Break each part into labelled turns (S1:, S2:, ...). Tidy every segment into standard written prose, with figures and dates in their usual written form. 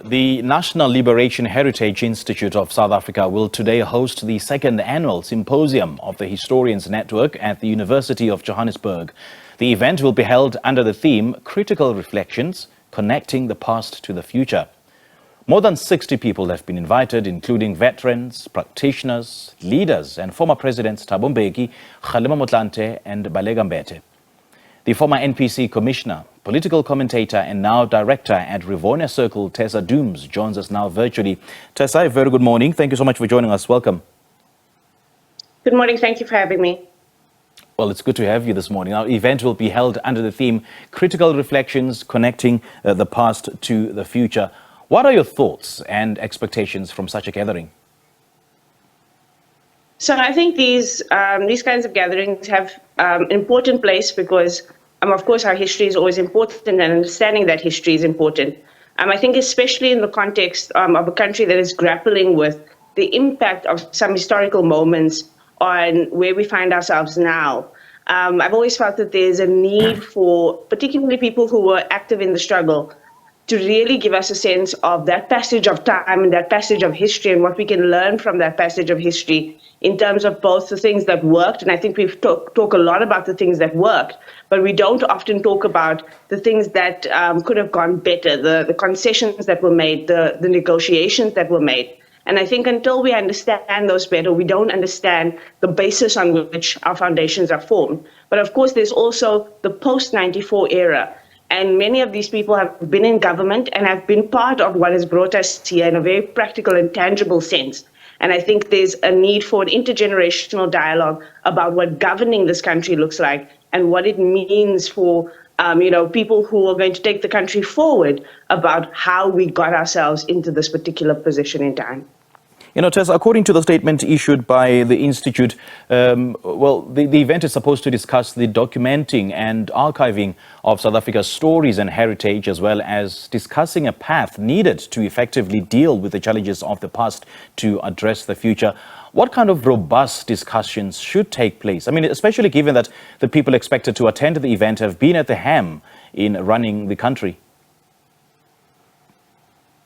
S1: The National Liberation Heritage Institute of South Africa will today host the second annual symposium of the Historians Network at the University of Johannesburg. The event will be held under the theme Critical Reflections, Connecting the Past to the Future. More than 60 people have been invited, including veterans, practitioners, leaders and former presidents Thabo Mbeki, Kgalema Motlanthe and Baleka Mbete. The former NPC Commissioner, political commentator and now director at Rivonia Circle, Tessa Dooms, joins us now virtually. Tessa, a very good morning. Thank you so much for joining us. Welcome.
S2: Good morning. Thank you for having me.
S1: Well, it's good to have you this morning. Our event will be held under the theme Critical Reflections, Connecting the Past to the Future. What are your thoughts and expectations from such a gathering?
S2: So I think these kinds of gatherings have an important place because, of course, our history is always important and understanding that history is important. I think especially in the context of a country that is grappling with the impact of some historical moments on where we find ourselves now. I've always felt that there's a need for particularly people who were active in the struggle to really give us a sense of that passage of time and that passage of history and what we can learn from that passage of history in terms of both the things that worked, and I think we've talk a lot about the things that worked, but we don't often talk about the things that could have gone better, the concessions that were made, the negotiations that were made. And I think until we understand those better, we don't understand the basis on which our foundations are formed. But of course, there's also the post-94 era. And many of these people have been in government and have been part of what has brought us here in a very practical and tangible sense. And I think there's a need for an intergenerational dialogue about what governing this country looks like and what it means for people who are going to take the country forward about how we got ourselves into this particular position in time.
S1: You know, Tessa, according to the statement issued by the Institute, the event is supposed to discuss the documenting and archiving of South Africa's stories and heritage, as well as discussing a path needed to effectively deal with the challenges of the past to address the future. What kind of robust discussions should take place? I mean, especially given that the people expected to attend the event have been at the helm in running the country.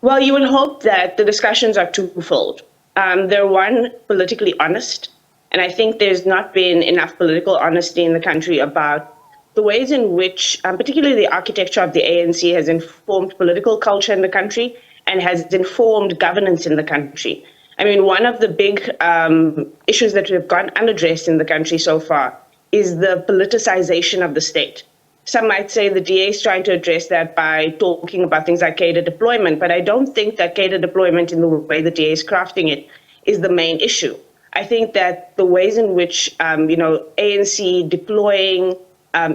S2: Well, you would hope that the discussions are twofold. They're one, politically honest, and I think there's not been enough political honesty in the country about the ways in which, particularly the architecture of the ANC has informed political culture in the country and has informed governance in the country. I mean, one of the big issues that have gone unaddressed in the country so far is the politicization of the state. Some might say the DA is trying to address that by talking about things like cadre deployment, but I don't think that cadre deployment in the way the DA is crafting it is the main issue. I think that the ways in which, ANC deploying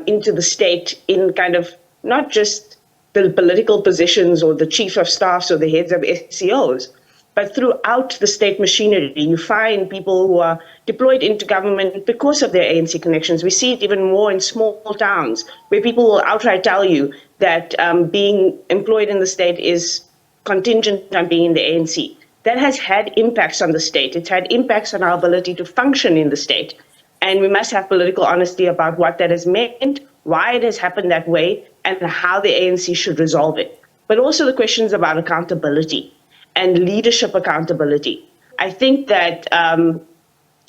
S2: into the state in kind of not just the political positions or the chief of staffs or the heads of SCOs, but throughout the state machinery, you find people who are deployed into government because of their ANC connections. We see it even more in small towns where people will outright tell you that being employed in the state is contingent on being in the ANC. That has had impacts on the state. It's had impacts on our ability to function in the state. And we must have political honesty about what that has meant, why it has happened that way, and how the ANC should resolve it. But also the questions about accountability and leadership accountability. I think that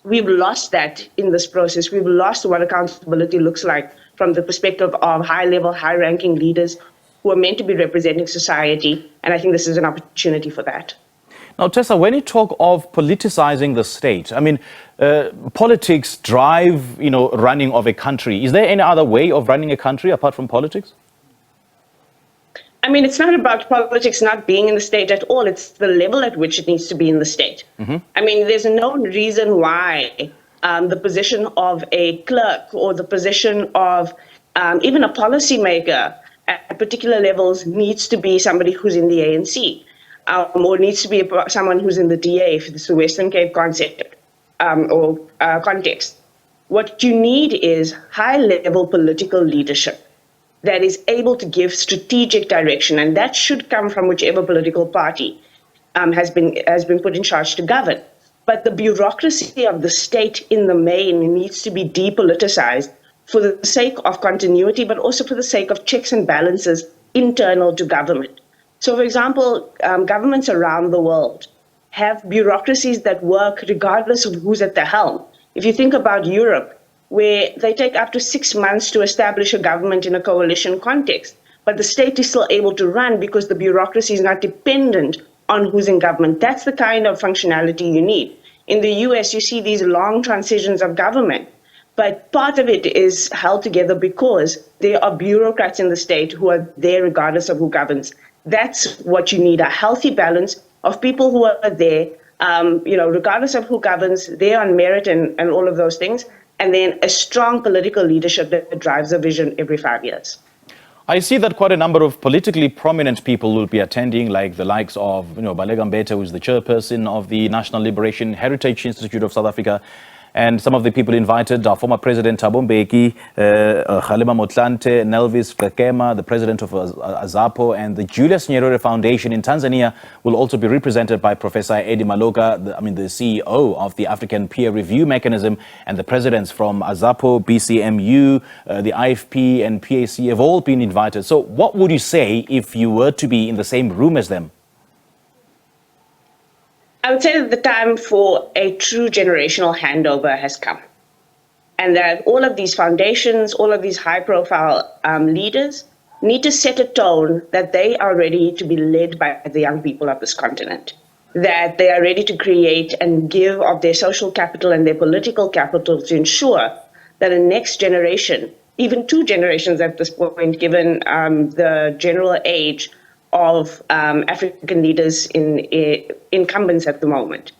S2: we've lost that in this process. We've lost what accountability looks like from the perspective of high-level, high-ranking leaders who are meant to be representing society, and I think this is an opportunity for that.
S1: Now, Tessa, when you talk of politicizing the state, I mean, politics drive, running of a country. Is there any other way of running a country apart from politics?
S2: I mean, it's not about politics not being in the state at all. It's the level at which it needs to be in the state. Mm-hmm. I mean, there's no reason why the position of a clerk or the position of even a policymaker at particular levels needs to be somebody who's in the ANC or needs to be someone who's in the DA, if it's the Western Cape concept or context. What you need is high-level political leadership that is able to give strategic direction, and that should come from whichever political party has been put in charge to govern. But the bureaucracy of the state in the main needs to be depoliticized for the sake of continuity, but also for the sake of checks and balances internal to government. So, for example, governments around the world have bureaucracies that work regardless of who's at the helm. If you think about Europe, where they take up to 6 months to establish a government in a coalition context, but the state is still able to run because the bureaucracy is not dependent on who's in government. That's the kind of functionality you need. In the US, you see these long transitions of government, but part of it is held together because there are bureaucrats in the state who are there regardless of who governs. That's what you need, a healthy balance of people who are there, regardless of who governs, there on merit and all of those things, and then a strong political leadership that drives a vision every 5 years.
S1: I see that quite a number of politically prominent people will be attending, like the likes of, Baleka Mbete, who is the chairperson of the National Liberation Heritage Institute of South Africa. And some of the people invited are former President Thabo Mbeki, Kgalema Motlanthe, Nelvis Kgalema, the president of Azapo, and the Julius Nyerere Foundation in Tanzania will also be represented by Professor Eddie Maloka, the CEO of the African Peer Review Mechanism, and the presidents from Azapo, BCMU, the IFP, and PAC have all been invited. So what would you say if you were to be in the same room as them?
S2: I would say that the time for a true generational handover has come, and that all of these foundations, all of these high-profile leaders need to set a tone that they are ready to be led by the young people of this continent, that they are ready to create and give of their social capital and their political capital to ensure that the next generation, even 2 generations at this point, given the general age of African leaders in incumbents at the moment.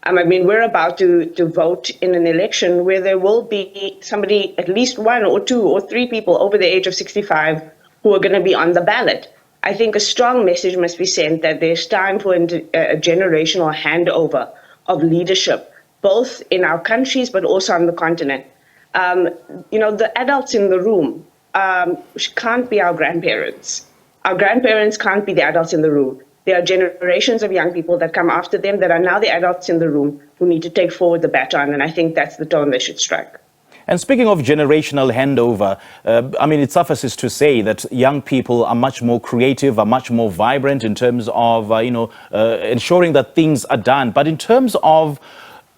S2: We're about to vote in an election where there will be somebody, at least 1 or 2 or 3 people over the age of 65 who are going to be on the ballot. I think a strong message must be sent that there's time for a generational handover of leadership, both in our countries but also on the continent. The adults in the room can't be our grandparents. Our grandparents can't be the adults in the room. There are generations of young people that come after them that are now the adults in the room who need to take forward the baton, and I think that's the tone they should strike.
S1: And speaking of generational handover, it suffices to say that young people are much more creative, are much more vibrant in terms of, ensuring that things are done. But in terms of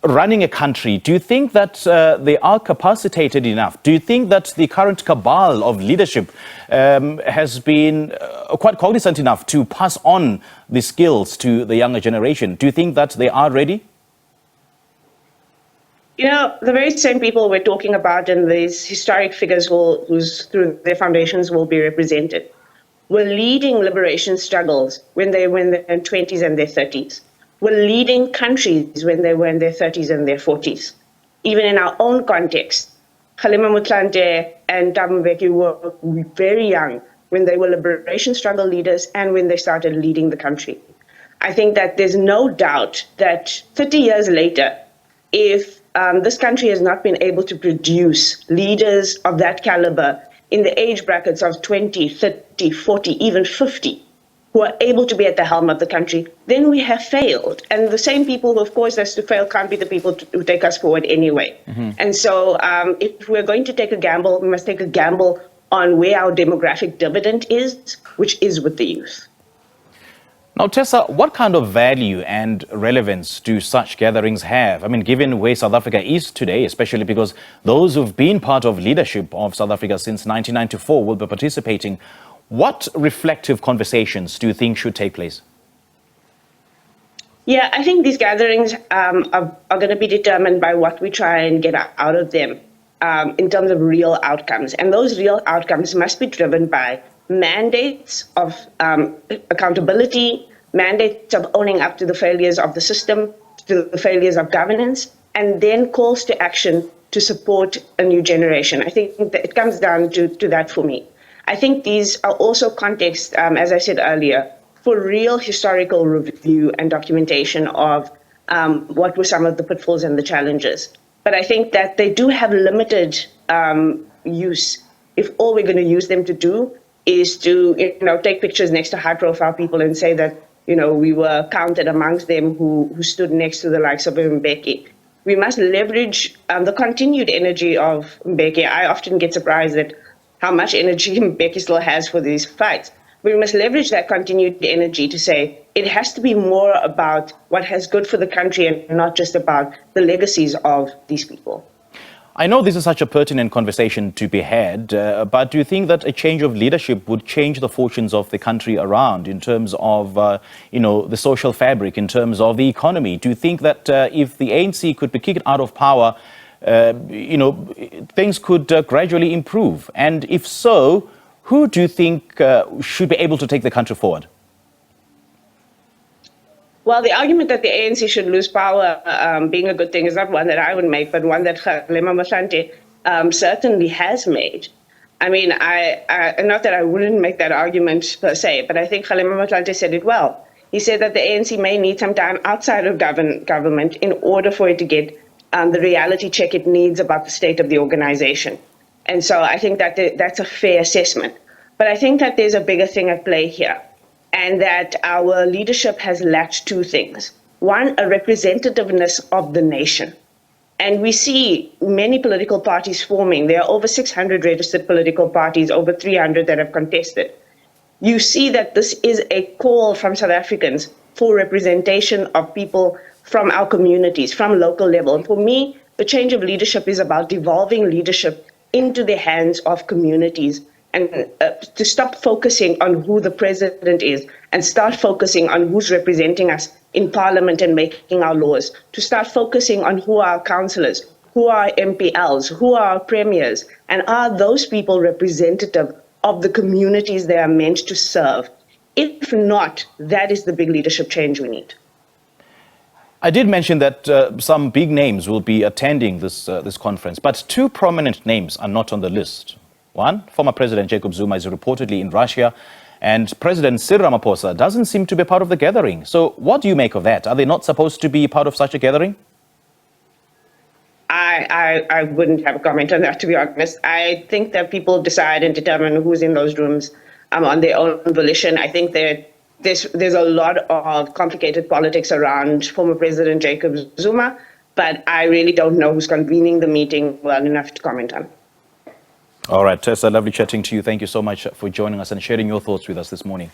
S1: running a country, do you think that they are capacitated enough? Do you think that the current cabal of leadership has been quite cognizant enough to pass on the skills to the younger generation? Do you think that they are ready?
S2: The very same people we're talking about and these historic figures whose through their foundations will be represented were leading liberation struggles when they were in their 20s and their 30s. Were leading countries when they were in their 30s and their 40s. Even in our own context, Kgalema Motlanthe and Thabo Mbeki were very young when they were liberation struggle leaders and when they started leading the country. I think that there's no doubt that 30 years later, if this country has not been able to produce leaders of that caliber in the age brackets of 20, 30, 40, even 50, who are able to be at the helm of the country, then we have failed. And the same people who have caused us to fail can't be the people who take us forward anyway. Mm-hmm. And so if we're going to take a gamble, we must take a gamble on where our demographic dividend is, which is with the youth.
S1: Now, Tessa, what kind of value and relevance do such gatherings have? Given where South Africa is today, especially because those who've been part of leadership of South Africa since 1994 will be participating. What reflective conversations do you think should take place?
S2: Yeah, I think these gatherings are going to be determined by what we try and get out of them in terms of real outcomes. And those real outcomes must be driven by mandates of accountability, mandates of owning up to the failures of the system, to the failures of governance, and then calls to action to support a new generation. I think that it comes down to that for me. I think these are also contexts, as I said earlier, for real historical review and documentation of what were some of the pitfalls and the challenges. But I think that they do have limited use if all we're going to use them to do is to take pictures next to high-profile people and say that we were counted amongst them who stood next to the likes of Mbeki. We must leverage the continued energy of Mbeki. I often get surprised at how much energy Mbeki still has for these fights. we must leverage that continued energy to say it has to be more about what has good for the country and not just about the legacies of these people.
S1: I know this is such a pertinent conversation to be had, but do you think that a change of leadership would change the fortunes of the country around in terms of, the social fabric, in terms of the economy? Do you think that if the ANC could be kicked out of power, things could gradually improve? And if so, who do you think should be able to take the country forward?
S2: Well, the argument that the ANC should lose power being a good thing is not one that I would make, but one that Kgalema Motlanthe certainly has made. I mean, not that I wouldn't make that argument per se, but I think Kgalema Motlanthe said it well. He said that the ANC may need some time outside of government in order for it to get the reality check it needs about the state of the organization. And so I think that that's a fair assessment. But I think that there's a bigger thing at play here, and that our leadership has lacked two things. One, a representativeness of the nation. And we see many political parties forming. There are over 600 registered political parties, over 300 that have contested. You see that this is a call from South Africans for representation of people from our communities, from local level. And for me, the change of leadership is about devolving leadership into the hands of communities, and to stop focusing on who the president is and start focusing on who's representing us in parliament and making our laws, to start focusing on who are our councillors, who are MPLs, who are our premiers, and are those people representative of the communities they are meant to serve? If not, that is the big leadership change we need.
S1: I did mention that some big names will be attending this conference, but two prominent names are not on the list. One, former President Jacob Zuma is reportedly in Russia, and President Cyril Ramaphosa doesn't seem to be part of the gathering. So what do you make of that? Are they not supposed to be part of such a gathering?
S2: I wouldn't have a comment on that, to be honest. I think that people decide and determine who's in those rooms on their own volition. I think that there's a lot of complicated politics around former President Jacob Zuma, but I really don't know who's convening the meeting well enough to comment on.
S1: All right, Tessa, lovely chatting to you. Thank you so much for joining us and sharing your thoughts with us this morning.